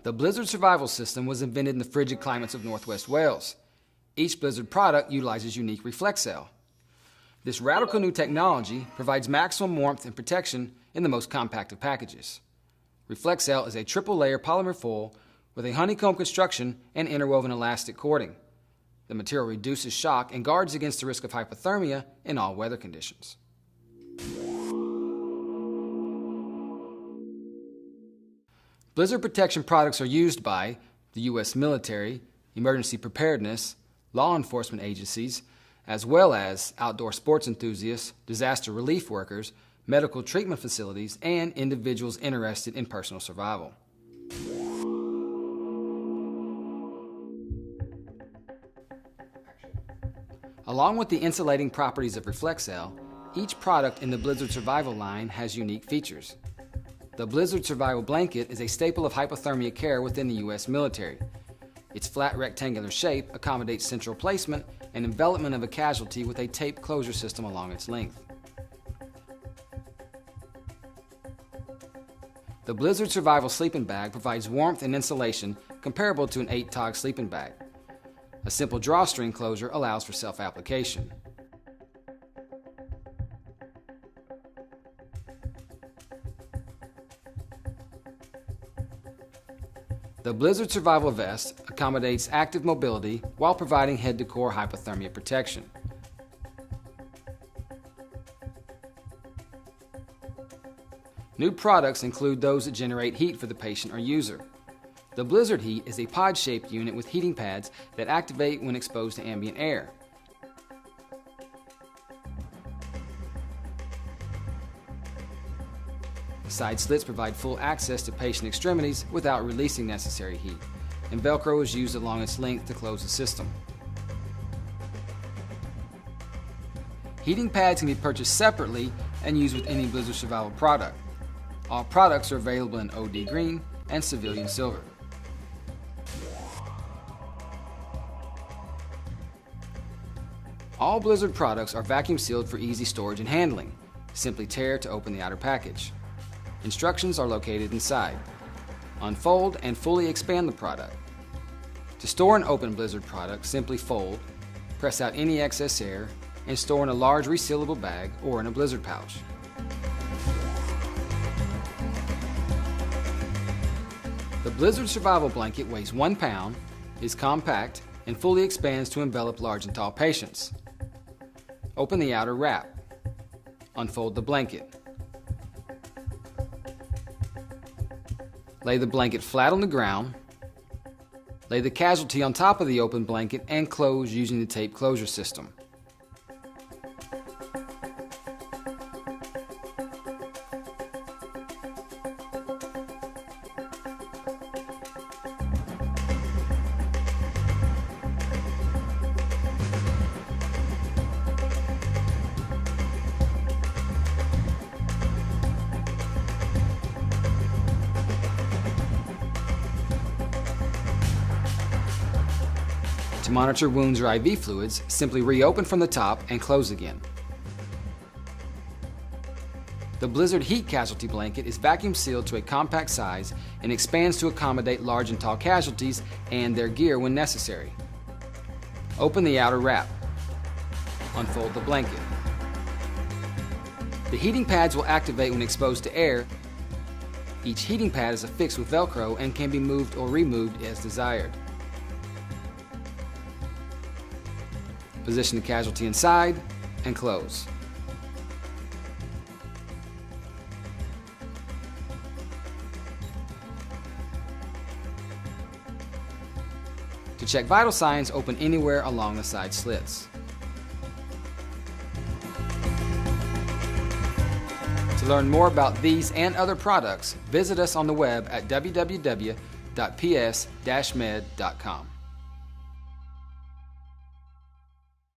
The Blizzard survival system was invented in the frigid climates of Northwest Wales. Each Blizzard product utilizes unique Reflexell. This radical new technology provides maximum warmth and protection in the most compact of packages. Reflexell is a triple-layer polymer foil with a honeycomb construction and interwoven elastic cording. The material reduces shock and guards against the risk of hypothermia in all weather conditions. Blizzard protection products are used by the U.S. military, emergency preparedness, law enforcement agencies, as well as outdoor sports enthusiasts, disaster relief workers, medical treatment facilities, and individuals interested in personal survival. Along with the insulating properties of Reflexell, each product in the Blizzard Survival line has unique features. The Blizzard Survival Blanket is a staple of hypothermia care within the U.S. military. Its flat rectangular shape accommodates central placement and envelopment of a casualty with a tape closure system along its length. The Blizzard Survival Sleeping Bag provides warmth and insulation comparable to an 8-tog sleeping bag. A simple drawstring closure allows for self-application. The Blizzard Survival Vest accommodates active mobility while providing head-to-core hypothermia protection. New products include those that generate heat for the patient or user. The Blizzard Heat is a pod-shaped unit with heating pads that activate when exposed to ambient air. The side slits provide full access to patient extremities without releasing necessary heat, and Velcro is used along its length to close the system. Heating pads can be purchased separately and used with any Blizzard Survival product. All products are available in OD green and civilian silver. All Blizzard products are vacuum sealed for easy storage and handling. Simply tear to open the outer package. Instructions are located inside. Unfold and fully expand the product. To store an open Blizzard product, simply fold, press out any excess air, and store in a large resealable bag or in a Blizzard pouch. The Blizzard Survival Blanket weighs 1 pound, is compact, and fully expands to envelop large and tall patients. Open the outer wrap. Unfold the blanket. Lay the blanket flat on the ground. Lay the casualty on top of the open blanket and close using the tape closure system. To monitor wounds or IV fluids, simply reopen from the top and close again. The Blizzard Heat Casualty Blanket is vacuum sealed to a compact size and expands to accommodate large and tall casualties and their gear when necessary. Open the outer wrap. Unfold the blanket. The heating pads will activate when exposed to air. Each heating pad is affixed with Velcro and can be moved or removed as desired. Position the casualty inside and close. To check vital signs, open anywhere along the side slits. To learn more about these and other products, visit us on the web at www.ps-med.com.